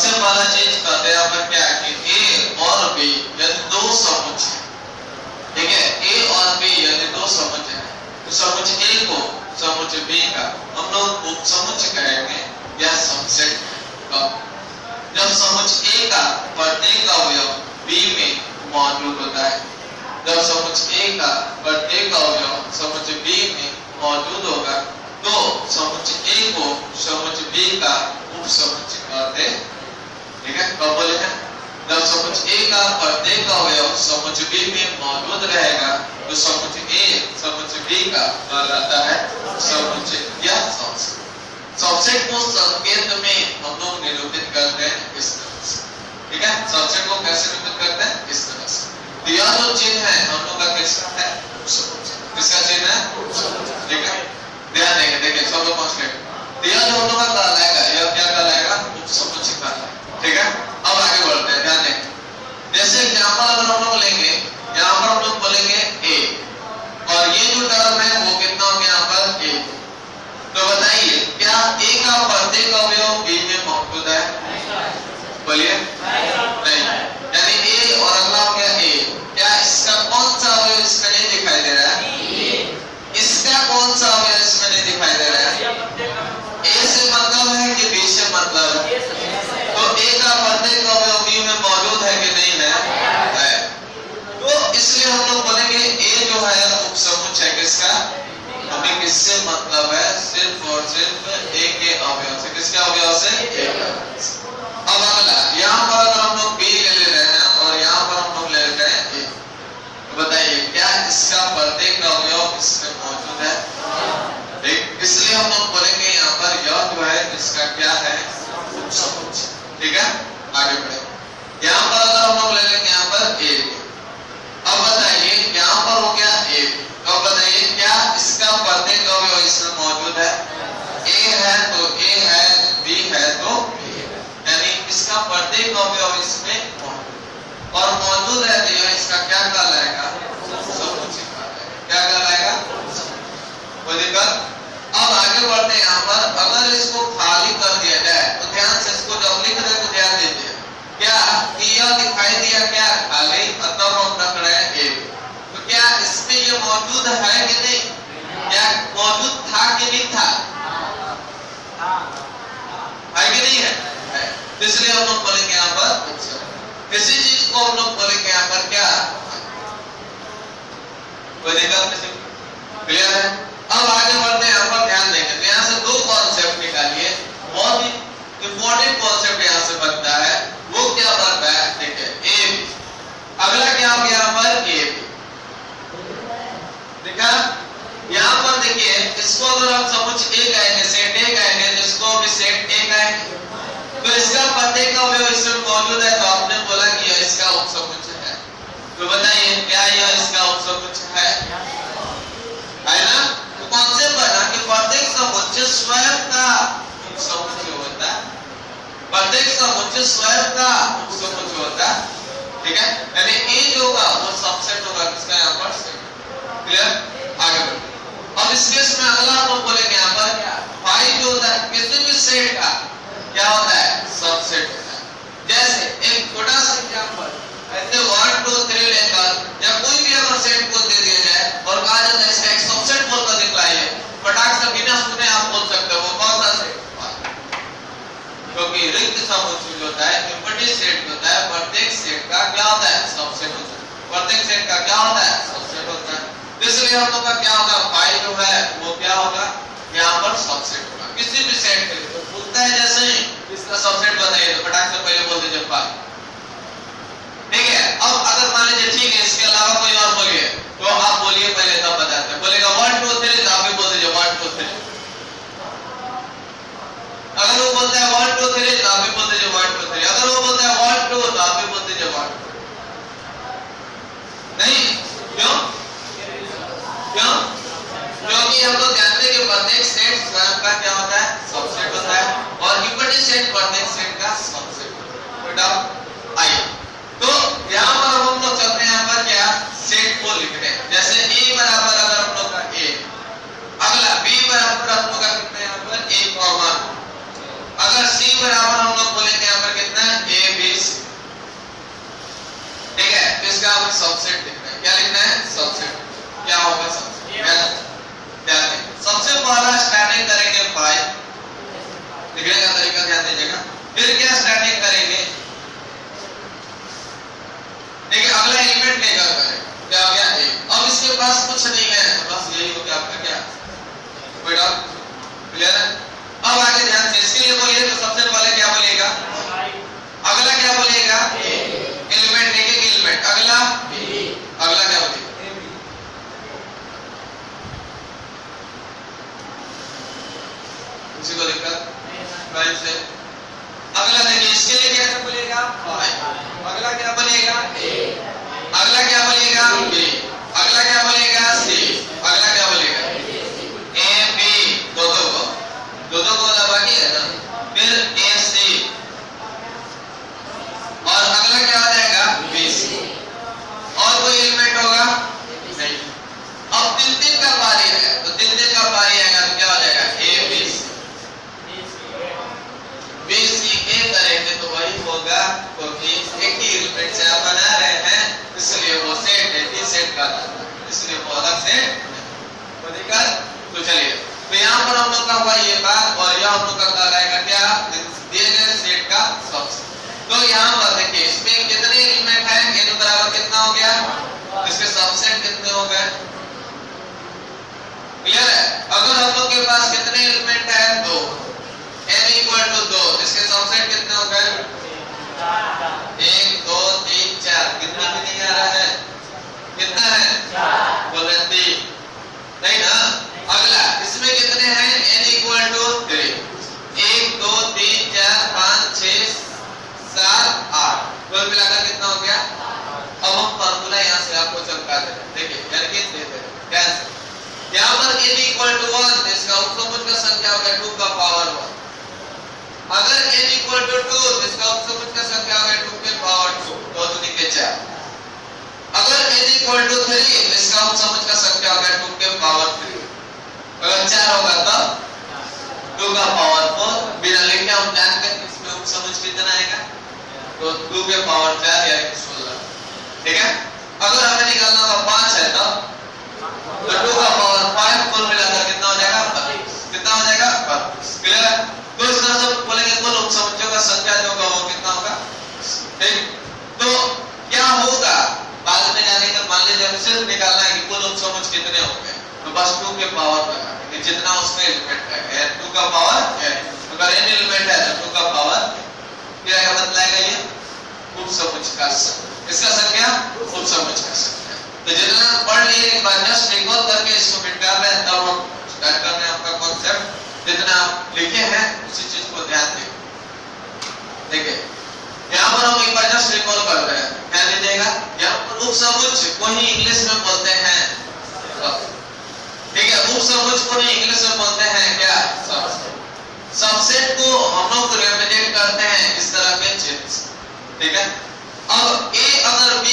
सबसे पहला चीज कहते हैं यहाँ पर क्या है कि ए और बी यदि दो समुच्चय, ठीक है, ए और बी यदि दो समुच्चय है तो समुच्चय ए को समुच्चय बी का हम लोग उपसमुच्चय कहेंगे या सबसेट। जब समुच्चय ए का प्रत्येक अवयव बी में मौजूद होता है, जब समुच्चय ए का प्रत्येक अवयव समुच्चय बी में मौजूद होगा तो समुच्चय ए को समुच्चय बी का उपसमुच्चय कहते हैं। ठीक है, कब बोले हैं? जब समुच्चय ए का प्रत्येक अवयव समुच्चय बी में मौजूद रहेगा तो समुच्चय ए समुच्चय बी का कहलाता है समुच्चय या सबसेट। सबसेट को संकेत में हम लोग निरूपित करते हैं इस तरह से। ठीक है, सबसेट को कैसे निरूपित करते हैं? इस तरह से। तो यह जो चिन्ह है हम लोग का किसका है? किसका चिन्ह है? ठीक है, ध्यान देंगे, देखिए सब लोग कॉन्सेप्ट। यह जो हम लोग का कहलाएगा, यह क्या कहलाएगा? उपसमुच्चय कहलाएगा। ठीक है, अब आगे बढ़ते हैं, ध्यान देंगे। जैसे एग्जांपल अगर हम लोग लेंगे, यहाँ पर हम लोग बोलेंगे ए और ये जो टर्म है वो कितना हो गया यहाँ पर? ए। तो बताइए क्या ए का प्रत्येक अवयव बी में मौजूद है? बोलिए नहीं। यानी ए और अगला हो गया ए, क्या इसका कौन सा अवयव इसमें नहीं दिखाई दे रहा है? इसका कौन सा अवयव इसमें नहीं दिखाई दे रहा है? ए से मतलब है कि बी से मतलब है? तो ए का प्रत्येक अवयव बी में मौजूद है कि नहीं है? तो इसलिए हम लोग बोलेंगे ए जो है उपसमुच्चय किसका? हमें किससे मतलब है? सिर्फ और सिर्फ ए के अवयव से। किसके अवयव से? ए के। अब अगला यहाँ पर अगर हम लोग बी ले रहे हैं और यहाँ पर हम लोग ले रहे हैं ए, तो बताइए क्या इसका प्रत्येक अवयव इसमें मौजूद है? ठीक, इसलिए हम लोग बोलेंगे यहाँ पर यह जो है इसका क्या है? उपसमुच्चय। ठीक है, आगे बढ़े। यहाँ पर अगर हम लोग ले लेंगे यहाँ पर ए, अब बताइए यहाँ पर हो गया ए, तो बताइए क्या इसका प्रत्येक अवयव इसमें मौजूद है? ए है तो ए है, बी है तो बी है, यानी इसका प्रत्येक अवयव इसमें मौजूद और मौजूद है तो यह इसका क्या कहलाएगा? समुच्चय कहलाएगा। क्या कहलाएगा? कोई दिक्कत? अब आगे बढ़ते हैं। यहाँ पर अगर इसको खाली कर दिया जाए तो ध्यान से इसको जब लिख रहे तो ध्यान दीजिए, क्या यह दिखाई दिया क्या? खाली, तब हम रख रहे हैं ए। तो क्या इसमें ये मौजूद है कि नहीं? क्या मौजूद था कि नहीं था? है कि नहीं है? इसलिए हम लोग बोलेंगे यहाँ पर इसी चीज को हम लोग बोलेंगे यहाँ पर क्या? कोई दिक्कत? क्लियर है? अब आगे बढ़ते हैं, यहाँ पर ध्यान देंगे। तो यहाँ से दो कॉन्सेप्ट निकालिए, बहुत ही इंपॉर्टेंट कॉन्सेप्ट यहाँ से बनता है। वो क्या बनता है? देखिए ए बी, अगला क्या हो गया यहाँ पर? A B. देखा यहाँ पर? देखिए इसको अगर हम समुच्चय ए कहेंगे, सेट ए कहेंगे, तो इसको भी सेट ए कहेंगे। तो इसका प्रत्येक अवयव इसमें मौजूद है तो आपने बोला कि यह इसका उपसमुच्चय है। तो बताइए क्या यह इसका उपसमुच्चय है? है ना? तो कॉन्सेप्ट बना कि प्रत्येक समुच्चय स्वयं का उपसमुच्चय होता है। प्रत्येक समुच्चय स्वयं का उपसमुच्चय होता है। ठीक है, यानी ए जो होगा वो सबसेट होगा किसका? यहाँ पर सेट। क्लियर? आगे बढ़ो। अब इस केस में अगला हम लोग बोलेंगे यहाँ पर क्या? फाइव जो होता है किसी भी सेट का क्या होता है? सबसेट होता है। जैसे एक छोटा सा एग्जांपल, ऐसे 1 2 3 लेकर या कोई भी अगर सेट को दे दिया जाए और कहा जाता है इसका एक सबसेट बोलकर दिखलाइए, फटाक से बिना सुने आप बोल सकते हो वो कौन सा सेट? क्योंकि रिक्त समुच्चय जो होता है, एम्प्टी सेट होता है, प्रत्येक सेट का क्या होता है? सबसेट होता है। प्रत्येक सेट का क्या होता है? सबसेट होता है। इसलिए हम लोग का क्या होगा? फाई जो है वो क्या होगा? यहाँ पर सबसेट होगा किसी भी सेट के लिए। पूछता है जैसे ही इसका सबसेट बताइए तो फटाक से पहले बोल दीजिए फाई। ठीक है, अब अगर मान लीजिए ठीक है इसके अलावा कोई और बोलिए तो आप बोलिए पहले, तब बताते हैं। बोलेगा 1 2 3 तो आप भी बोल दीजिए 1 2 3। अगर वो बोलता है 1 2 3 तो आप भी बोल दीजिए 1 2 3। अगर वो बोलता है 1 2 तो आप भी बोल दीजिए 1 2। नहीं क्यों? क्यों? क्योंकि हम लोग जानते हैं कि प्रत्येक सेट स्वयं का क्या होता है? सबसेट होता है और इम्प्टी सेट प्रत्येक सेट का सबसेट होता है। आइए तो यहाँ पर हम लोग चलते हैं यहाँ पर क्या? सेट को लिख रहे हैं। जैसे ए बराबर अगर हम लोग का ए, अगला बी बराबर हम लोग का कितना यहाँ पर? a, अगर सी बराबर हम लोग बोलेंगे यहाँ पर कितना? इसका हमें सबसेट लिखना है। क्या लिखना है? सबसेट। क्या होगा सबसेट? ध्यान दें, सबसे पहला स्टार्टिंग करेंगे 5, लिखने का तरीका ध्यान दीजिएगा। फिर क्या स्टार्टिंग करेंगे, देखिए अगला एलिमेंट लेकर करें, क्या हो गया 1। अब इसके पास कुछ नहीं है तो बस यही हो गया आपका क्या, कोई डाउट? क्लियर है? अब आगे ध्यान से इसके लिए बोलिए तो सबसे पहले क्या बोलिएगा, अगला क्या बोलिएगा, एलिमेंट लेके एलिमेंट, अगला अगला क्या बोलिएगा, किसी को दिक्कत? राइट से अगला देखिए, इसके लिए क्या बोलिएगा 5, अगला क्या बोलिएगा अगला क्या बोलिएगा B, अगला क्या बोलिएगा C, अगला क्या बोलिएगा A B, दो को बाकी है ना, फिर A C और अगला क्या हो जाएगा B C। और कोई एलिमेंट होगा नहीं। अब 3 का पारी है तो 3 का पारी आएगा तो क्या हो जाएगा A B C, B C A करेंगे तो वही होगा, क्योंकि एक ही एलिमेंट से आप बना रहे हैं इसलिए वो सेट है, B सेट का था इसलिए वो अलग सेट तो दिक्कत। तो चलिए तो यहाँ पर हम लोग का हुआ ये बात, और यह हम लोग का कहलाएगा क्या, दिए गए सेट का सबसेट। तो यहाँ पर देखिए इसमें कितने एलिमेंट हैं, n बराबर कितना हो गया, इसके सबसेट कितने हो गए, क्लियर है? अगर हम लोग के पास कितने एलिमेंट है 2, n इक्वल टू 2, इसके सबसेट कितने हो गए 1 2 3 4, कितना भी नहीं आ रहा है, कितना है 4, बोल रहे 3 नहीं ना। अगला इसमें कितने हैं, n इक्वल टू 3, 1 2 3 4 5 6 7 8, कुल मिलाकर कितना हो गया। अब हम फार्मूला यहाँ से आपको चमका दे रहे हैं, देखिए यानी कि दे दे ध्यान से, यहाँ पर n इक्वल टू 1 इसका उपसमुच का संख्या हो गया 2 का पावर 1, अगर n इक्वल टू 2 इसका उपसमुच का संख्या हो गया 2 के पावर 2, 2 दूनी के 4। अगर n इक्वल टू 3 इसका उपसमुच का संख्या हो गया 2 के पावर 3, अगर 4 होगा तो 2 का पावर 4, बिना लिखे हम जानते हैं इसमें उपसमुच कितना आएगा, तो 2 के पावर 4 या 16, ठीक है। अगर हमें निकालना होगा 5 है तो 2 का पावर 5, कुल मिलाकर कितना हो जाएगा 32, कितना हो जाएगा 32, क्लियर है? तो इस तरह से बोलेंगे कुल उपसमुच्चों का संख्या जो होगा वो कितना होगा, ठीक। तो क्या होगा बाद में जाने का, मान लीजिए हमें सिर्फ निकालना है कि कुल उपसमुच कितने होंगे, तो बस 2 के पावर लगा देंगे, जितना उसमें एलिमेंट है 2 का पावर है, अगर n एलिमेंट है तो 2 का पावर क्या बतलाएगा ये उपसमुच का संख्या, इसका संख्या उपसमुच का संख्या। तो जितना पढ़ लिए एक बार जस्ट रिकॉल करके इसको मिटा रहे हैं, तब हम स्टार्ट कर रहे हैं आपका कांसेप्ट, जितना आप लिखे हैं उसी चीज को ध्यान दें। देखिए यहाँ पर हम एक बार जस्ट रिकॉल कर रहे हैं, ध्यान दीजिएगा। यहाँ पर उपसमुच को ही इंग्लिश में बोलते हैं, ठीक है, उपसमुच को ही इंग्लिश में बोलते हैं क्या, सबसेट। सबसेट को हम लोग रिप्रेजेंट करते हैं इस तरह के चिन्ह, ठीक है। अब A अगर B